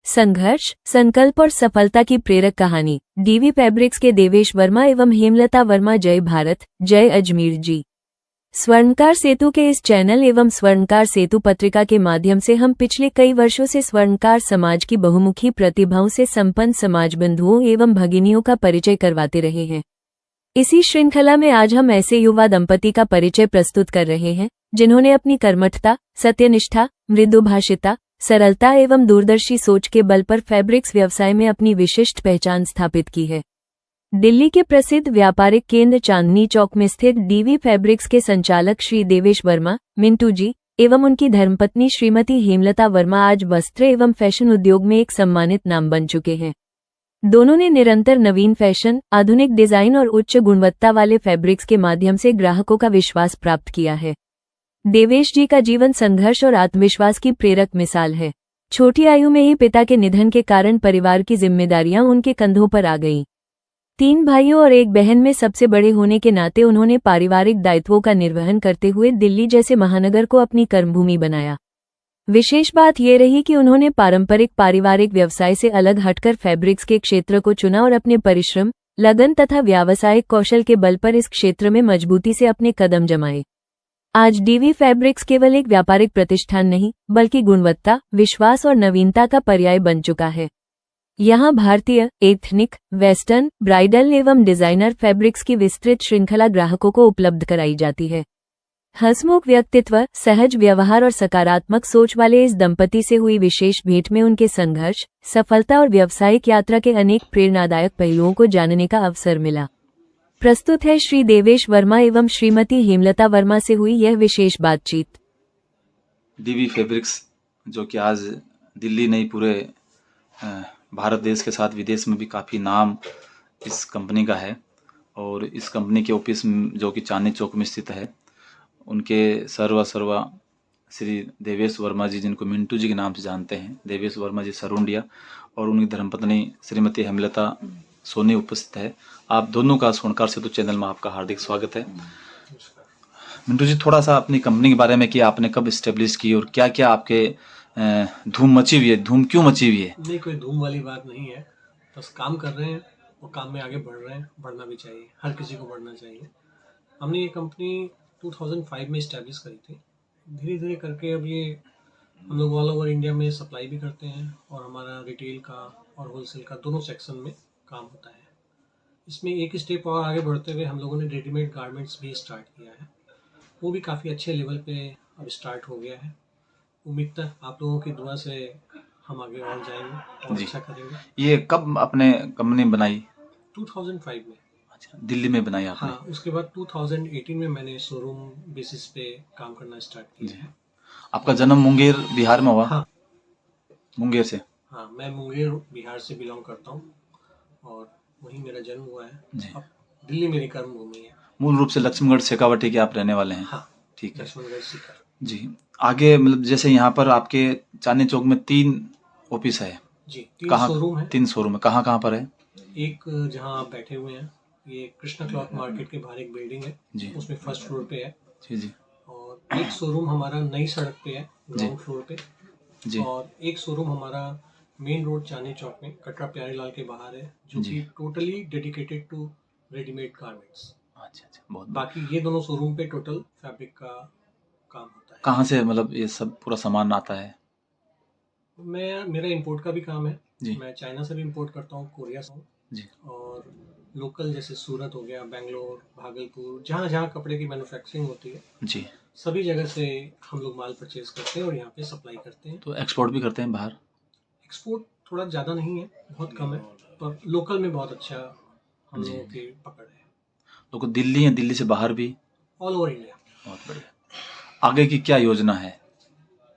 संघर्ष, संकल्प और सफलता की प्रेरक कहानी। डीवी फैब्रिक्स के देवेश वर्मा एवं हेमलता वर्मा। जय भारत, जय अजमेर जी। स्वर्णकार सेतु के इस चैनल एवं स्वर्णकार सेतु पत्रिका के माध्यम से हम पिछले कई वर्षों से स्वर्णकार समाज की बहुमुखी प्रतिभाओं से संपन्न समाज बंधुओं एवं भगिनियों का परिचय करवाते रहे हैं। इसी श्रृंखला में आज हम ऐसे युवा दंपति का परिचय प्रस्तुत कर रहे हैं जिन्होंने अपनी कर्मठता, सत्यनिष्ठा, मृदुभाषिता, सरलता एवं दूरदर्शी सोच के बल पर फैब्रिक्स व्यवसाय में अपनी विशिष्ट पहचान स्थापित की है। दिल्ली के प्रसिद्ध व्यापारिक केंद्र चांदनी चौक में स्थित डीवी फैब्रिक्स के संचालक श्री देवेश वर्मा, मिंटू जी एवं उनकी धर्मपत्नी श्रीमती हेमलता वर्मा आज वस्त्र एवं फैशन उद्योग में एक सम्मानित नाम बन चुके हैं। दोनों ने निरंतर नवीन फैशन, आधुनिक डिजाइन और उच्च गुणवत्ता वाले फैब्रिक्स के माध्यम से ग्राहकों का विश्वास प्राप्त किया है। देवेश जी का जीवन संघर्ष और आत्मविश्वास की प्रेरक मिसाल है। छोटी आयु में ही पिता के निधन के कारण परिवार की जिम्मेदारियां उनके कंधों पर आ गईं। 3 भाइयों और 1 बहन में सबसे बड़े होने के नाते उन्होंने पारिवारिक दायित्वों का निर्वहन करते हुए दिल्ली जैसे महानगर को अपनी कर्मभूमि बनाया। विशेष बात यह रही कि उन्होंने पारंपरिक पारिवारिक व्यवसाय से अलग हटकर फैब्रिक्स के क्षेत्र को चुना और अपने परिश्रम, लगन तथा व्यावसायिक कौशल के बल पर इस क्षेत्र में मजबूती से अपने कदम जमाए। आज डीवी फैब्रिक्स केवल एक व्यापारिक प्रतिष्ठान नहीं, बल्कि गुणवत्ता, विश्वास और नवीनता का पर्याय बन चुका है। यहाँ भारतीय, एथनिक, वेस्टर्न, ब्राइडल एवं डिजाइनर फैब्रिक्स की विस्तृत श्रृंखला ग्राहकों को उपलब्ध कराई जाती है। हंसमुख व्यक्तित्व, सहज व्यवहार और सकारात्मक सोच वाले इस दंपति से हुई विशेष भेंट में उनके संघर्ष, सफलता और व्यावसायिक यात्रा के अनेक प्रेरणादायक पहलुओं को जानने का अवसर मिला। प्रस्तुत है श्री देवेश वर्मा एवं श्रीमती हेमलता वर्मा से हुई यह विशेष बातचीत। डीवी फैब्रिक्स जो कि आज दिल्ली नहीं पूरे भारत देश के साथ विदेश में भी काफ़ी नाम इस कंपनी का है और इस कंपनी के ऑफिस जो कि चांदनी चौक में स्थित है, उनके सर्वा श्री देवेश वर्मा जी, जिनको मिंटू जी के नाम से जानते हैं, देवेश वर्मा जी सरुंडिया, और उनकी धर्मपत्नी श्रीमती हेमलता सोनी उपस्थित है। आप दोनों का स्वर्णकार सेतु चैनल में आपका हार्दिक स्वागत है। मिंटू जी, थोड़ा सा अपनी कंपनी के बारे में कि आपने कब इस्टेब्लिश की और क्या क्या आपके धूम मची हुई है, धूम क्यों मची हुई है? नहीं, कोई धूम वाली बात नहीं है, बस काम कर रहे हैं और काम में आगे बढ़ रहे हैं। बढ़ना भी चाहिए, हर किसी को बढ़ना चाहिए। हमने ये कंपनी 2005 में इस्टेब्लिश करी थी। धीरे धीरे करके अब ये हम लोग ऑल ओवर इंडिया में सप्लाई भी करते हैं और हमारा रिटेल का और होलसेल का दोनों सेक्शन में काम होता है। इसमें एक स्टेप और आगे बढ़ते हुए हम लोगों ने रेडीमेड गारमेंट्स भी स्टार्ट किया है। वो भी काफ़ी अच्छे लेवल पे अब स्टार्ट हो गया है। उम्मीद है आप लोगों की दुआ से हम आगे और जाएंगे और अच्छा करेंगे। ये कब आपने कंपनी बनाई? 2005 में। अच्छा, दिल्ली में बनाई आपने? हाँ, उसके बाद 2018 में मैंने शोरूम बेसिस पे काम करना स्टार्ट किया है। आपका जन्म मुंगेर बिहार में हुआ? हाँ, मुंगेर से? हाँ, मैं मुंगेर बिहार से बिलोंग करता हूँ और वहीं मेरा जन्म हुआ है। अब दिल्ली मेरी कर्मभूमि है। मूल रूप से लक्ष्मणगढ़ शेखावाटी के आप रहने वाले हैं? हाँ, ठीक है। लक्ष्मणगढ़ शिखर जी, आगे मतलब जैसे यहाँ पर आपके चांदनी चौक में 3 ऑफिस है जी, 3 शोरूम है। 3 शोरूम है, कहाँ कहाँ पर है? एक जहाँ आप बैठे हुए हैं, ये कृष्णा क्लॉथ मार्केट के बाहर एक बिल्डिंग है जी, उसमें फर्स्ट फ्लोर पे है जी। और एक शोरूम हमारा नई सड़क पे है, ग्राउंड फ्लोर पे जी। और एक शोरूम हमारा मेन रोड चांदनी चौक में कटरा प्यारेलाल के बाहर है, जो कि totally dedicated to readymade garments. अच्छा, बहुत। बाकी ये दोनों शोरूम पे टोटल फैब्रिक का काम होता है। कहाँ से मतलब ये सब पूरा सामान आता है? मेरा इंपोर्ट का भी काम है जी। मैं चाइना से भी इंपोर्ट करता हूँ, कोरिया से जी। और लोकल जैसे सूरत हो गया, बेंगलोर, भागलपुर, जहाँ जहाँ कपड़े की मैन्युफैक्चरिंग होती है जी, सभी जगह से हम लोग माल परचेज करते हैं और यहाँ पे सप्लाई करते हैं। तो एक्सपोर्ट भी करते हैं बाहर? एक्सपोर्ट थोड़ा ज़्यादा नहीं है, बहुत कम है, पर लोकल में बहुत अच्छा हम लोगों की पकड़ है। तो दिल्ली या दिल्ली से बाहर भी? All over India. बहुत बढ़िया। आगे की क्या योजना है?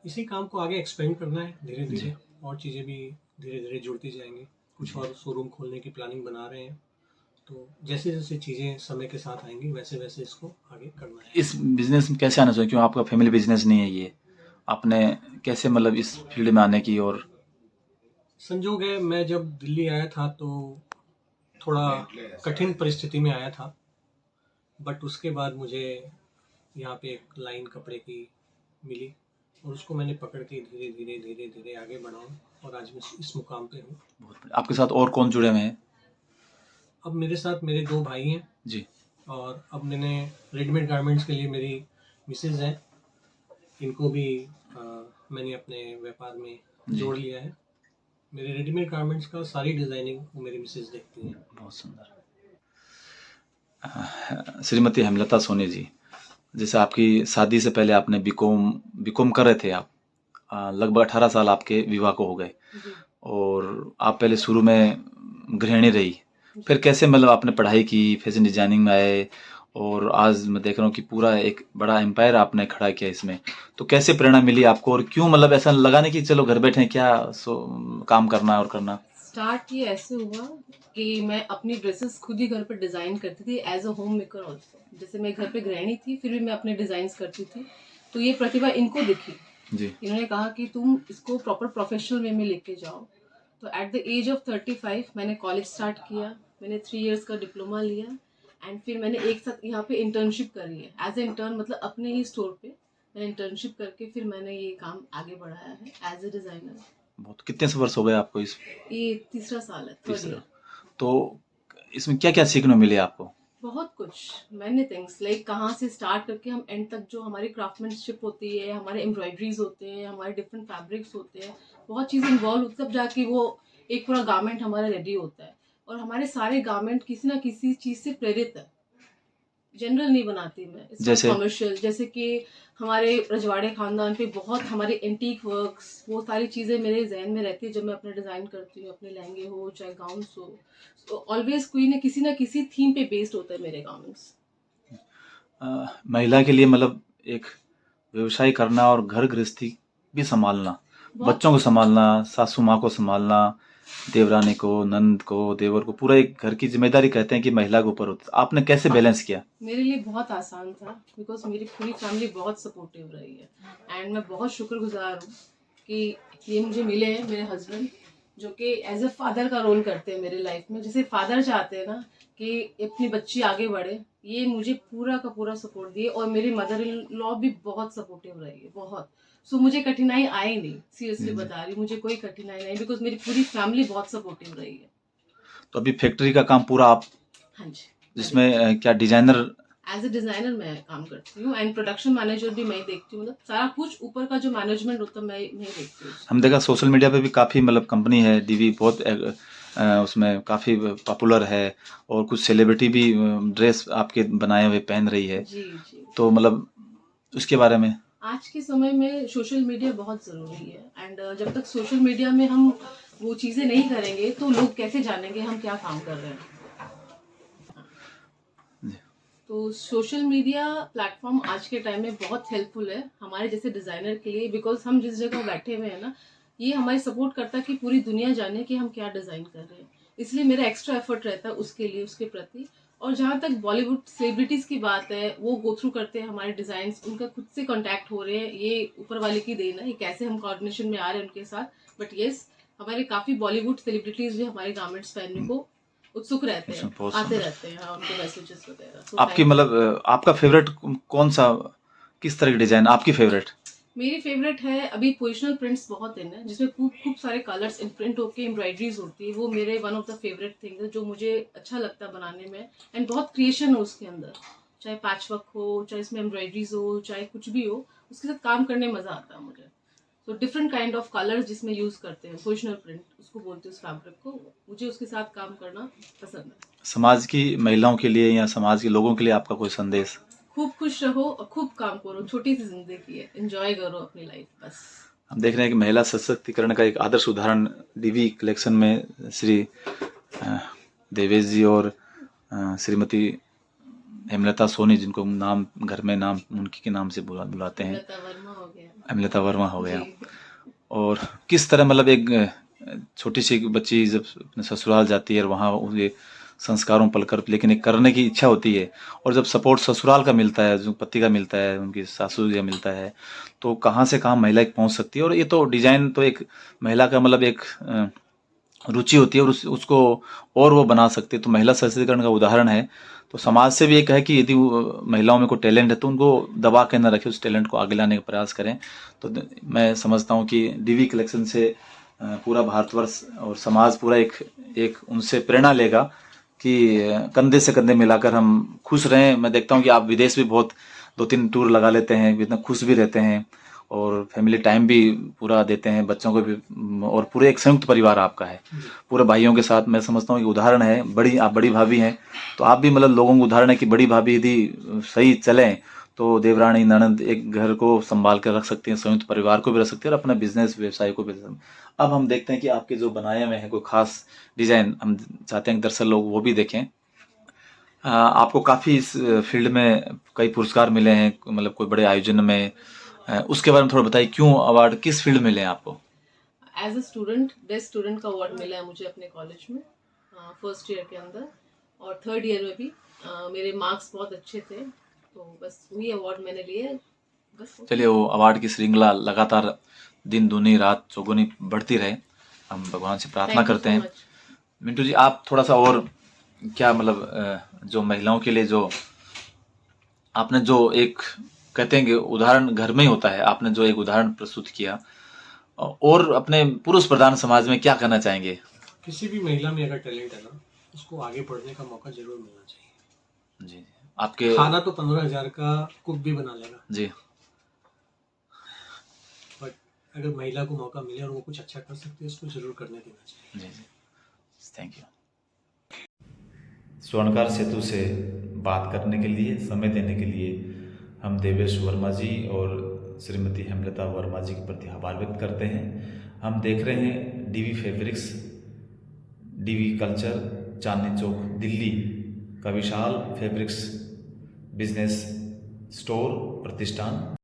इसी काम को आगे एक्सपेंड करना है धीरे धीरे, और चीज़ें भी धीरे धीरे जुड़ती जाएंगी। कुछ और शोरूम खोलने की प्लानिंग बना रहे हैं, तो जैसे जैसे चीज़ें समय के साथ आएंगी वैसे वैसे इसको आगे करना है। इस बिजनेस में कैसे आना चाहिए, क्यों आपका फैमिली बिजनेस नहीं है ये, आपने कैसे मतलब इस फील्ड में आने की? और संजोग है, मैं जब दिल्ली आया था तो थोड़ा कठिन परिस्थिति में आया था, बट उसके बाद मुझे यहाँ पे एक लाइन कपड़े की मिली और उसको मैंने पकड़ के धीरे धीरे धीरे धीरे आगे बढ़ाऊँ और आज मैं इस मुकाम पे हूँ। बहुत बढ़िया। आपके साथ और कौन जुड़े हुए हैं? अब मेरे साथ मेरे 2 भाई हैं जी। और अब मैंने रेडीमेड गारमेंट्स के लिए मेरी मिसेज़ हैं, इनको भी मैंने अपने व्यापार में जी। जोड़ लिया है। मेरे रेडीमेड गारमेंट्स का सारी डिज़ाइनिंग वो मेरी मिसेज़ देखती हैं। बहुत सुंदर। श्रीमती हेमलता सोनी जी, जैसे आपकी शादी से पहले आपने बीकॉम बीकॉम कर रहे थे आप, लगभग 18 साल आपके विवाह को हो गए जी। और आप पहले शुरू में गृहिणी रही, फिर कैसे मतलब आपने पढ़ाई की, फैशन डिजाइनिंग में आए और आज मैं देख रहा हूँ कि पूरा एक बड़ा एम्पायर आपने खड़ा किया इसमें, तो कैसे प्रेरणा मिली आपको और क्यों मतलब ऐसा लगा नहीं कि चलो घर बैठे क्या काम करना है और करना? स्टार्ट ये ऐसे हुआ कि मैं अपनी ड्रेसेस खुद ही घर पर डिज़ाइन करती थी as a homemaker also. जैसे मैं घर पे गृहिणी थी फिर भी मैं अपने डिज़ाइंस करती थी, तो ये प्रतिभा इनको दिखी। जी। इन्होंने कहा कि तुम इसको प्रॉपर प्रोफेशनल वे में लेके जाओ। तो एट द एज ऑफ 35 मैंने कॉलेज स्टार्ट किया, मैंने 3 इयर्स का डिप्लोमा लिया एंड फिर मैंने एक साथ यहाँ पे इंटर्नशिप करी है एज ए इंटर्न, मतलब अपने ही स्टोर पे मैंने इंटर्नशिप करके फिर मैंने ये काम आगे बढ़ाया है एज ए डिज़ाइनर। बहुत कितने से वर्ष हो गए आपको इस? ये तीसरा साल है, थर्ड तीसरा। ईयर। तो इसमें क्या क्या सीखने मिले आपको? बहुत कुछ, मैनी थिंग्स, लाइक कहाँ से स्टार्ट करके हम एंड तक जो हमारी क्राफ्टमैनशिप होती है, हमारे एम्ब्रॉयडरीज होते हैं, हमारे डिफरेंट फैब्रिक्स होते हैं, बहुत चीज़ इन्वॉल्व होती है, तब जाके वो एक पूरा गारमेंट हमारा रेडी होता है। और हमारे सारे गारमेंट किसी ना किसी चीज़ से प्रेरित है, जनरल नहीं बनाती मैं, जैसे? कमर्शियल। जैसे कि हमारे रजवाड़े खानदान पे बहुत हमारे एंटीक वर्क्स, वो सारी चीज़ें मेरे जहन में रहती है जब मैं अपने डिज़ाइन करती हूँ, अपने लहंगे हो चाहे गाउन्स हो, तो ऑलवेज कोई ना किसी थीम पे बेस्ड होता है मेरे गाउन्स। महिला के लिए मतलब एक व्यवसाय करना और घर गृहस्थी भी संभालना, बच्चों को संभालना, सासू माँ को संभालना, देवरानी को, नंद को, देवर को, पूरा एक घर की जिम्मेदारी कहते हैं कि महिला के ऊपर होती है। आपने कैसे बैलेंस किया? मेरे लिए बहुत आसान था बिकॉज मेरी पूरी फैमिली बहुत सपोर्टिव रही है एंड मैं बहुत शुक्रगुजार हूँ कि ये मुझे मिले हैं मेरे हस्बैंड, जो कि एज ए फादर का रोल करते हैं मेरे लाइफ में। जैसे फादर चाहते हैं ना कि अपनी बच्ची आगे बढ़े, ये मुझे पूरा का पूरा सपोर्ट दिए। और मेरी मदर इन लॉ भी बहुत सपोर्टिव रही है, बहुत। सो मुझे कठिनाई आई नहीं, सीरियसली बता रही, मुझे कोई कठिनाई नहीं बिकॉज मेरी पूरी फैमिली बहुत सपोर्टिव रही है। तो अभी फैक्ट्री का काम पूरा आप, हाँ जी, जिसमें क्या डिजाइनर? एज ए डिजाइनर मैं काम करती हूँ एंड प्रोडक्शन मैनेजर भी मैं ही देखती हूँ, मतलब सारा कुछ ऊपर का जो मैनेजमेंट होता है मैं ही देखती हूँ। हम देखा सोशल मीडिया पे भी काफ़ी मतलब कंपनी है डीवी, बहुत उसमें काफ़ी पॉपुलर है और कुछ सेलिब्रिटी भी ड्रेस आपके बनाए हुए पहन रही है, जी जी। तो मतलब उसके बारे में? आज के समय में सोशल मीडिया बहुत ज़रूरी है एंड जब तक सोशल मीडिया में हम वो चीज़ें नहीं करेंगे तो लोग कैसे जानेंगे हम क्या काम कर रहे हैं। तो सोशल मीडिया प्लेटफॉर्म आज के टाइम में बहुत हेल्पफुल है हमारे जैसे डिज़ाइनर के लिए, बिकॉज हम जिस जगह बैठे हुए हैं ना, ये हमारी सपोर्ट करता है कि पूरी दुनिया जाने कि हम क्या डिज़ाइन कर रहे हैं। इसलिए मेरा एक्स्ट्रा एफर्ट रहता है उसके लिए, उसके प्रति। और जहाँ तक बॉलीवुड सेलिब्रिटीज़ की बात है, वो गो थ्रू करते हैं हमारे डिज़ाइंस, उनका खुद से कॉन्टैक्ट हो रहे हैं, ये ऊपर वाले की देन है, ये कैसे हम कोऑर्डिनेशन में आ रहे हैं उनके साथ। बट येस, हमारे काफ़ी बॉलीवुड सेलिब्रिटीज़ भी हमारे गारमेंट्स पहनने को उत्सुक रहते हैं, आते रहते हैं, हाँ, उनके मैसेजेस वगैरह। आपकी मतलब आपका फेवरेट कौन सा, किस तरह की डिजाइन आपकी फेवरेट? मेरी फेवरेट है अभी पोजिशनल प्रिंट्स बहुत इन है, जिसमें खूब सारे कलर्स इम्प्रिंट होके एम्ब्रॉयडरीज होती है, वो मेरे one of the favourite thing है जो मुझे अच्छा लगता है बनाने में। एंड बहुत क्रिएशन हो उसके अंदर, चाहे पैच वर्क हो, चाहे इसमें एम्ब्रॉयडरीज हो, चाहे कुछ भी हो, उसके साथ काम करने में मजा आता है मुझे। तो डिफरेंट काइंड ऑफ कलर्स जिसमें यूज करते हैं, पोजिशनल प्रिंट उसको बोलते हैं, उस फैब्रिक को, मुझे उसके साथ काम करना पसंद है। समाज की महिलाओं के लिए या समाज के लोगों के लिए आपका कोई संदेश? खूब खुश रहो और खूब काम करो, छोटी सी जिंदगी है, एंजॉय करो अपनी लाइफ बस। हम देख रहे हैं कि महिला सशक्तिकरण का एक आदर्श उदाहरण डीवी कलेक्शन में श्री देवेश जी और श्रीमती हेमलता सोनी, जिनको नाम घर में नाम उनकी के नाम से बुलाते हैं, हेमलता वर्मा हो गया, हेमलता वर्मा हो गया। जी। और किस तरह मतलब एक छोटी सी बच्ची जब अपने ससुराल जाती है और वहाँ उनके संस्कारों पलकर, लेकिन एक करने की इच्छा होती है, और जब सपोर्ट ससुराल का मिलता है, जो पति का मिलता है, उनकी सासू जी का मिलता है, तो कहाँ से कहाँ महिला एक पहुँच सकती है। और ये तो डिजाइन तो एक महिला का मतलब एक रुचि होती है और उसको और वो बना सकती है, तो महिला सशक्तिकरण का उदाहरण है। तो समाज से भी एक है कि यदि महिलाओं में कोई टैलेंट है तो उनको दबा के न रखें, उस टैलेंट को आगे लाने का प्रयास करें। तो मैं समझता हूँ कि डीवी कलेक्शन से पूरा भारतवर्ष और समाज पूरा एक एक उनसे प्रेरणा लेगा कि कंधे से कंधे मिलाकर हम खुश रहें। मैं देखता हूँ कि आप विदेश भी बहुत 2-3 टूर लगा लेते हैं, इतना खुश भी रहते हैं और फैमिली टाइम भी पूरा देते हैं, बच्चों को भी, और पूरे एक संयुक्त परिवार आपका है पूरे भाइयों के साथ। मैं समझता हूँ कि उदाहरण है, आप बड़ी भाभी हैं तो आप भी मतलब लोगों को उदाहरण है कि बड़ी भाभी यदि सही चलें तो देवरानी ननद एक घर को संभाल कर रख सकती हैं, संयुक्त परिवार को भी रख सकती है और अपना बिजनेस व्यवसाय को भी रख सकती हैं। अब हम देखते हैं कि आपके जो बनाए हुए हैं कोई खास डिजाइन, हम चाहते हैं कि दरअसल लोग वो भी देखें। आपको काफ़ी इस फील्ड में कई पुरस्कार मिले हैं, मतलब कोई बड़े आयोजन में, उसके बारे में थोड़ा बताइए, क्यों अवार्ड, किस फील्ड में मिले हैं आपको? As a student best student का अवार्ड मिला है मुझे अपने कॉलेज में फर्स्ट ईयर के अंदर, और थर्ड ईयर में भी मेरे मार्क्स बहुत अच्छे थे, तो बस वही अवार्ड मैंने लिए बस। चलिए, वो अवार्ड की श्रृंखला लगातार दिन दूनी रात चौगुनी बढ़ती रहे, हम भगवान से प्रार्थना करते हैं। मिंटू जी, आप थोड़ा सा और क्या, मतलब जो महिलाओं के लिए जो आपने जो एक कहते हैं कि उदाहरण घर में ही होता है, आपने जो एक उदाहरण प्रस्तुत किया, और अपने पुरुष प्रधान समाज में क्या कहना चाहेंगे? किसी भी महिला में अगर टैलेंट है ना, उसको आगे बढ़ने का मौका जरूर मिलना चाहिए। जी, आपके खाना तो 15,000 का कुक भी बना लेगा जी, बट अगर महिला को मौका मिले और वो कुछ अच्छा कर सकती है, उसको जरूर करने देना चाहिए। जी जी, थैंक यू। स्वर्णकार सेतु से बात करने के लिए, समय देने के लिए हम देवेश वर्मा जी और श्रीमती हेमलता वर्मा जी के प्रति आभार व्यक्त करते हैं। हम देख रहे हैं DV fabrics, DV culture, Chandni Chowk, Delhi का विशाल फैब्रिक्स बिजनेस स्टोर प्रतिष्ठान।